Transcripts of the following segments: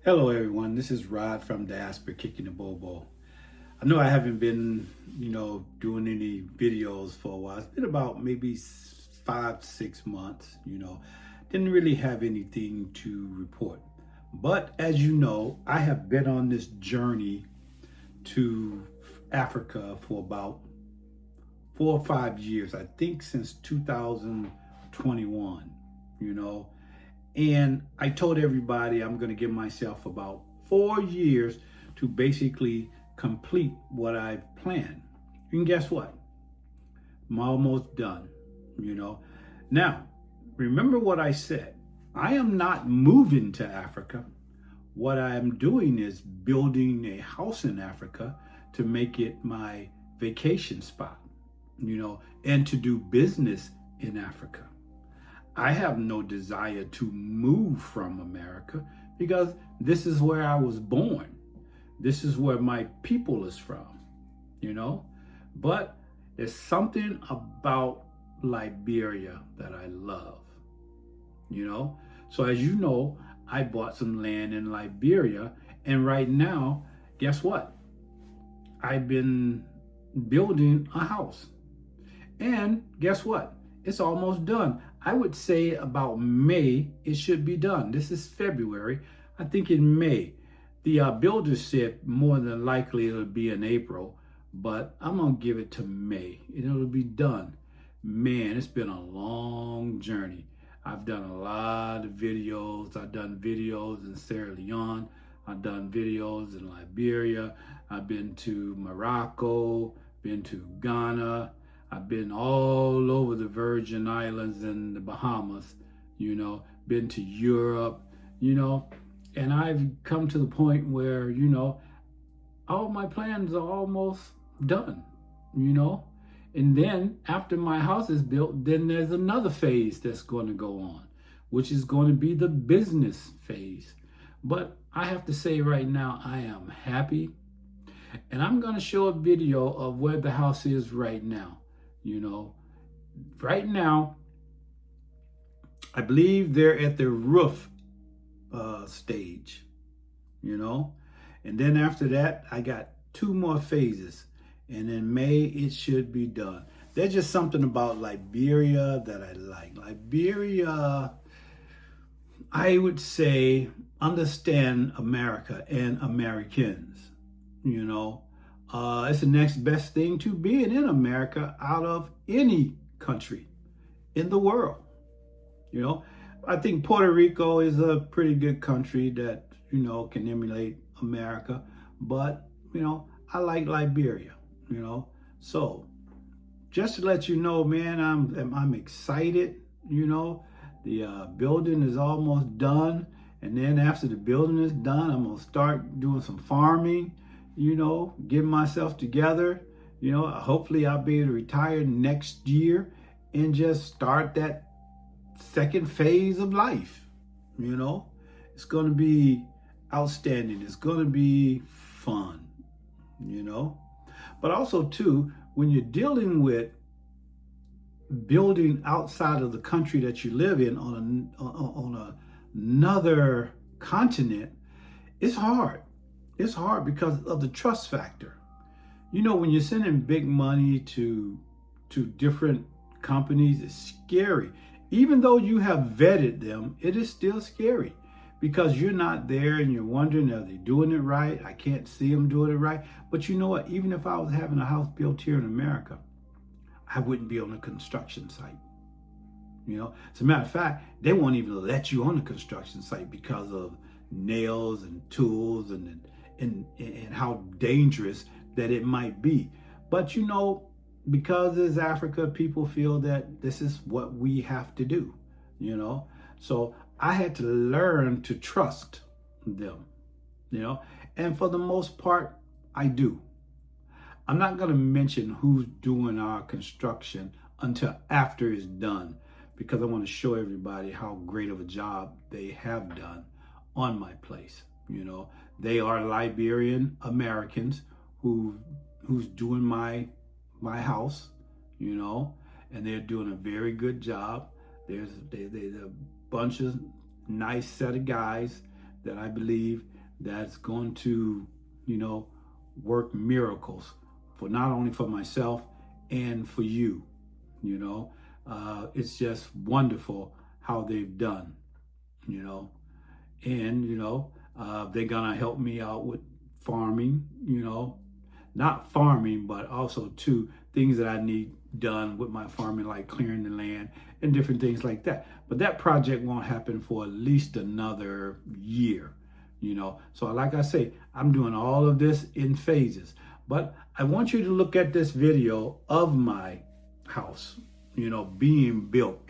Hello, everyone. This is Rod from Diaspora Kicking the Bobo. I know I haven't been, doing any videos for a while. It's been about maybe 5, 6 months, Didn't really have anything to report. But as you know, I have been on this journey to Africa for about 4 or 5 years, I think since 2021, you know. And I told everybody I'm going to give myself about 4 years to basically complete what I've planned. And guess what? I'm almost done, you know. Now, remember what I said. I am not moving to Africa. What I am doing is building a house in Africa to make it my vacation spot, and to do business in Africa. I have no desire to move from America because this is where I was born. This is where my people is from, But there's something about Liberia that I love, So as you know, I bought some land in Liberia, and right now, guess what? I've been building a house. And guess what? It's almost done. I would say about May, it should be done. This is February. I think in May. The builder said more than likely it'll be in April, but I'm going to give it to May. It'll be done. Man, it's been a long journey. I've done a lot of videos. I've done videos in Sierra Leone. I've done videos in Liberia. I've been to Morocco, been to Ghana. I've been all over the Virgin Islands and the Bahamas, been to Europe, and I've come to the point where, all my plans are almost done, and then after my house is built, then there's another phase that's going to go on, which is going to be the business phase. But I have to say right now, I am happy, and I'm going to show a video of where the house is right now. Right now, I believe they're at the roof stage, and then after that, I got 2 more phases, and in May, it should be done. There's just something about Liberia that I like. Liberia, I would say, understand America and Americans, It's the next best thing to being in America out of any country in the world. I think Puerto Rico is a pretty good country that, can emulate America. But, I like Liberia, So just to let you know, man, I'm excited, The building is almost done. And then after the building is done, I'm going to start doing some farming, getting myself together. Hopefully I'll be able to retire next year and just start that second phase of life. It's going to be outstanding. It's going to be fun, But also, too, when you're dealing with building outside of the country that you live in on another continent, it's hard. It's hard because of the trust factor. When you're sending big money to different companies, it's scary. Even though you have vetted them, it is still scary because you're not there and you're wondering, are they doing it right? I can't see them doing it right. But you know what? Even if I was having a house built here in America, I wouldn't be on a construction site. As a matter of fact, they won't even let you on the construction site because of nails and tools and how dangerous that it might be. But because it's Africa, people feel that this is what we have to do, So I had to learn to trust them, And for the most part, I do. I'm not going to mention who's doing our construction until after it's done, because I want to show everybody how great of a job they have done on my place. They are Liberian Americans who's doing my house, and they're doing a very good job. They're a bunch of nice set of guys that I believe that's going to, work miracles for not only for myself and for you. It's just wonderful how they've done, and, they're going to help me out with farming, not farming, but also too things that I need done with my farming, like clearing the land and different things like that. But that project won't happen for at least another year, So like I say, I'm doing all of this in phases. But I want you to look at this video of my house, being built,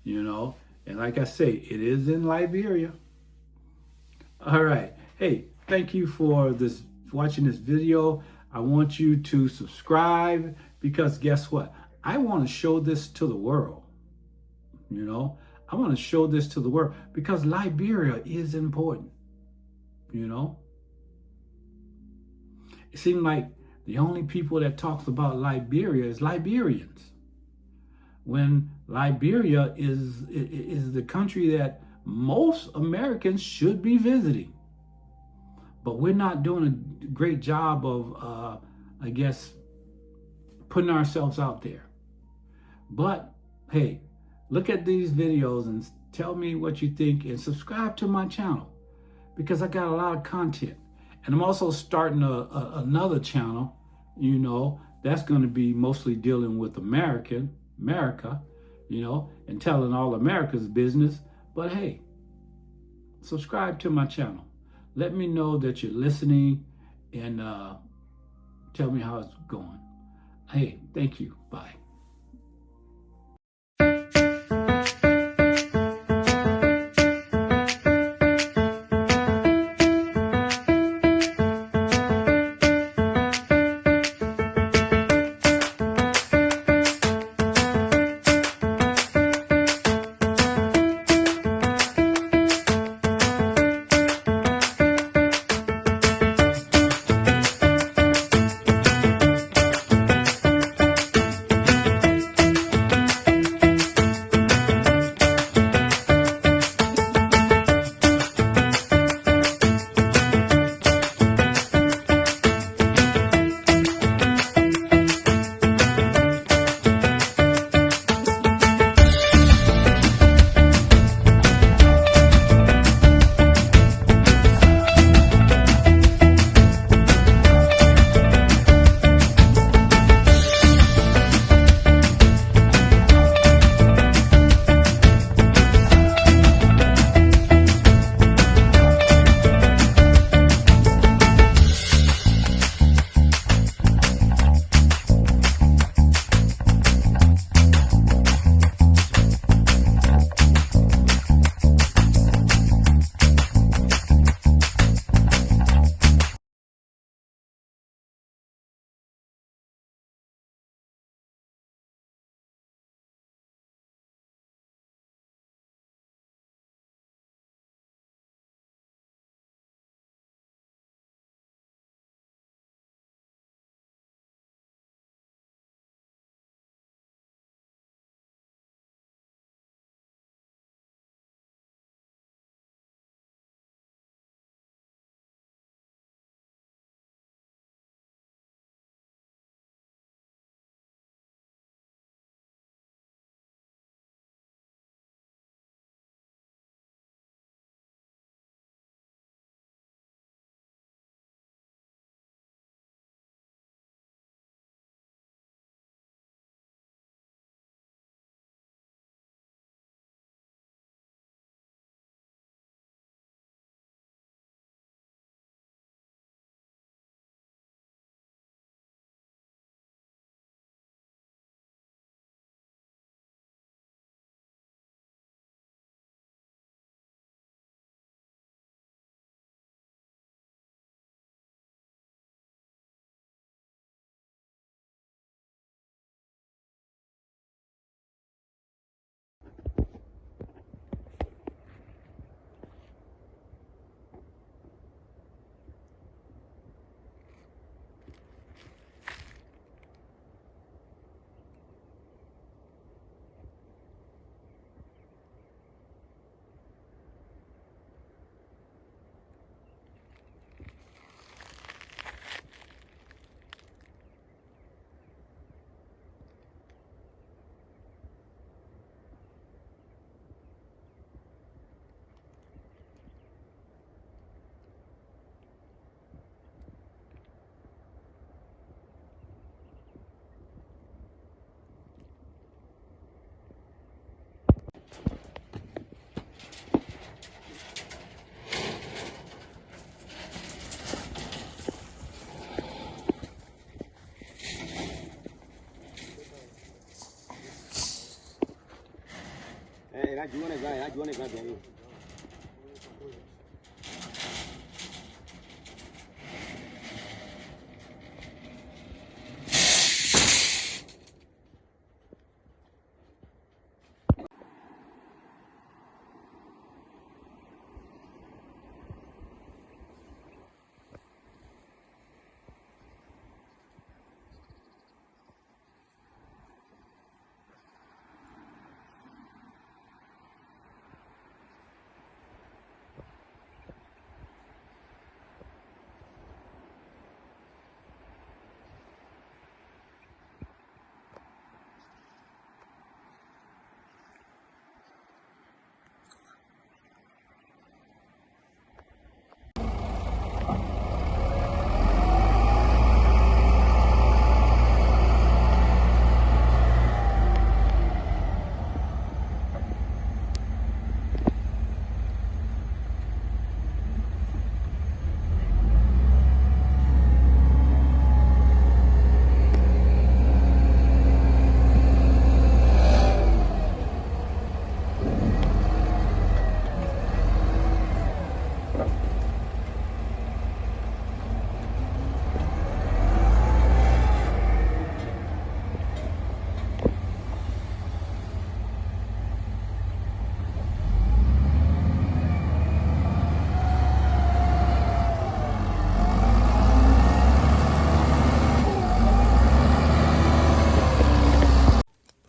and like I say, it is in Liberia. All right. Hey, thank you for watching this video. I want you to subscribe, because guess what? I want to show this to the world. I want to show this to the world because Liberia is important. It seems like the only people that talks about Liberia is Liberians, when Liberia is the country that most Americans should be visiting. But we're not doing a great job of, putting ourselves out there. But hey, look at these videos and tell me what you think, and subscribe to my channel, because I got a lot of content. And I'm also starting another channel, that's going to be mostly dealing with America, and telling all America's business. But hey, subscribe to my channel. Let me know that you're listening, and tell me how it's going. Hey, thank you. Bye.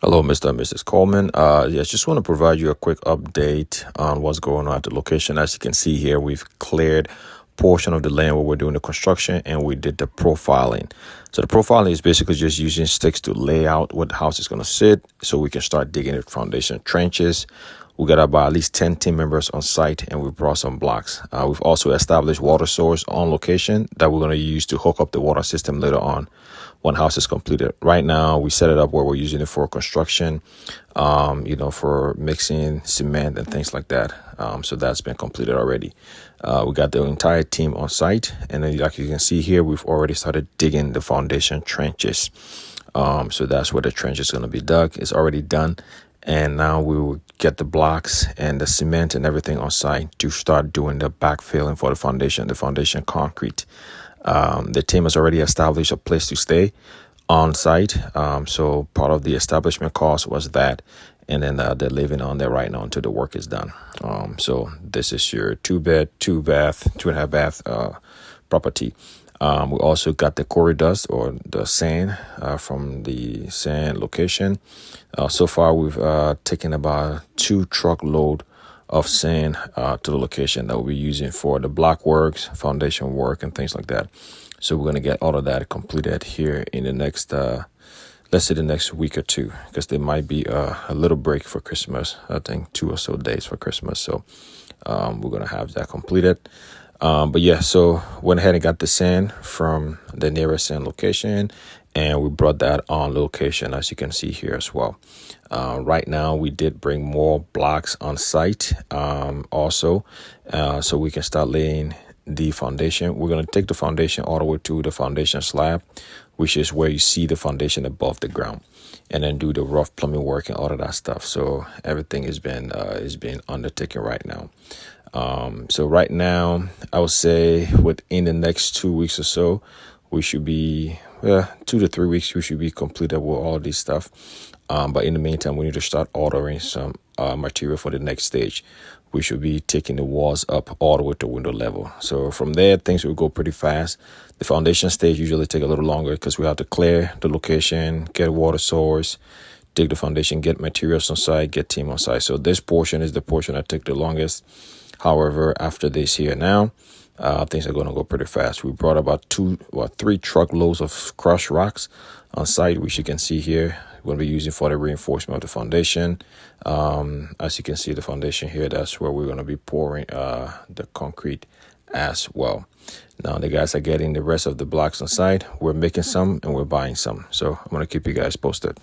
Hello, Mr. and Mrs. Coleman. Yes, just want to provide you a quick update on what's going on at the location. As you can see here, we've cleared portion of the land where we're doing the construction, and we did the profiling. So the profiling is basically just using sticks to lay out what the house is going to sit so we can start digging the foundation trenches. We got about at least 10 team members on site, and we brought some blocks. We've also established water source on location that we're going to use to hook up the water system later on when house is completed. Right now, we set it up where we're using it for construction, for mixing cement and things like that. So that's been completed already. We got the entire team on site, and then like you can see here, we've already started digging the foundation trenches. So that's where the trench is going to be dug. It's already done. And now we will get the blocks and the cement and everything on site to start doing the backfilling for the foundation concrete. The team has already established a place to stay on site. So part of the establishment cost was that. And then they're living on there right now until the work is done. So this is your 2-bed, 2-bath, 2.5 bath property. We also got the quarry dust or the sand from the sand location. So far, we've taken about 2 truckload of sand to the location that we'll be using for the block works, foundation work, and things like that. So we're going to get all of that completed here in the next, let's say the next week or 2, because there might be a little break for Christmas. I think 2 or so days for Christmas. So we're going to have that completed. But yeah, so went ahead and got the sand from the nearest sand location, and we brought that on location, as you can see here as well. Right now, we did bring more blocks on site also, so we can start laying the foundation. We're going to take the foundation all the way to the foundation slab, which is where you see the foundation above the ground, and then do the rough plumbing work and all of that stuff. So everything is being undertaken right now. So right now, I would say within the next 2 weeks or so, we should be 2 to 3 weeks. We should be completed with all this stuff. But in the meantime, we need to start ordering some material for the next stage. We should be taking the walls up all the way to window level. So from there, things will go pretty fast. The foundation stage usually take a little longer because we have to clear the location, get a water source, dig the foundation, get materials on site, get team on site. So this portion is the portion that took the longest. However, after this here now, things are going to go pretty fast. We brought about 3 truckloads of crushed rocks on site, which you can see here. We're going to be using for the reinforcement of the foundation. As you can see, the foundation here, that's where we're going to be pouring the concrete as well. Now, the guys are getting the rest of the blocks on site. We're making some and we're buying some. So I'm going to keep you guys posted.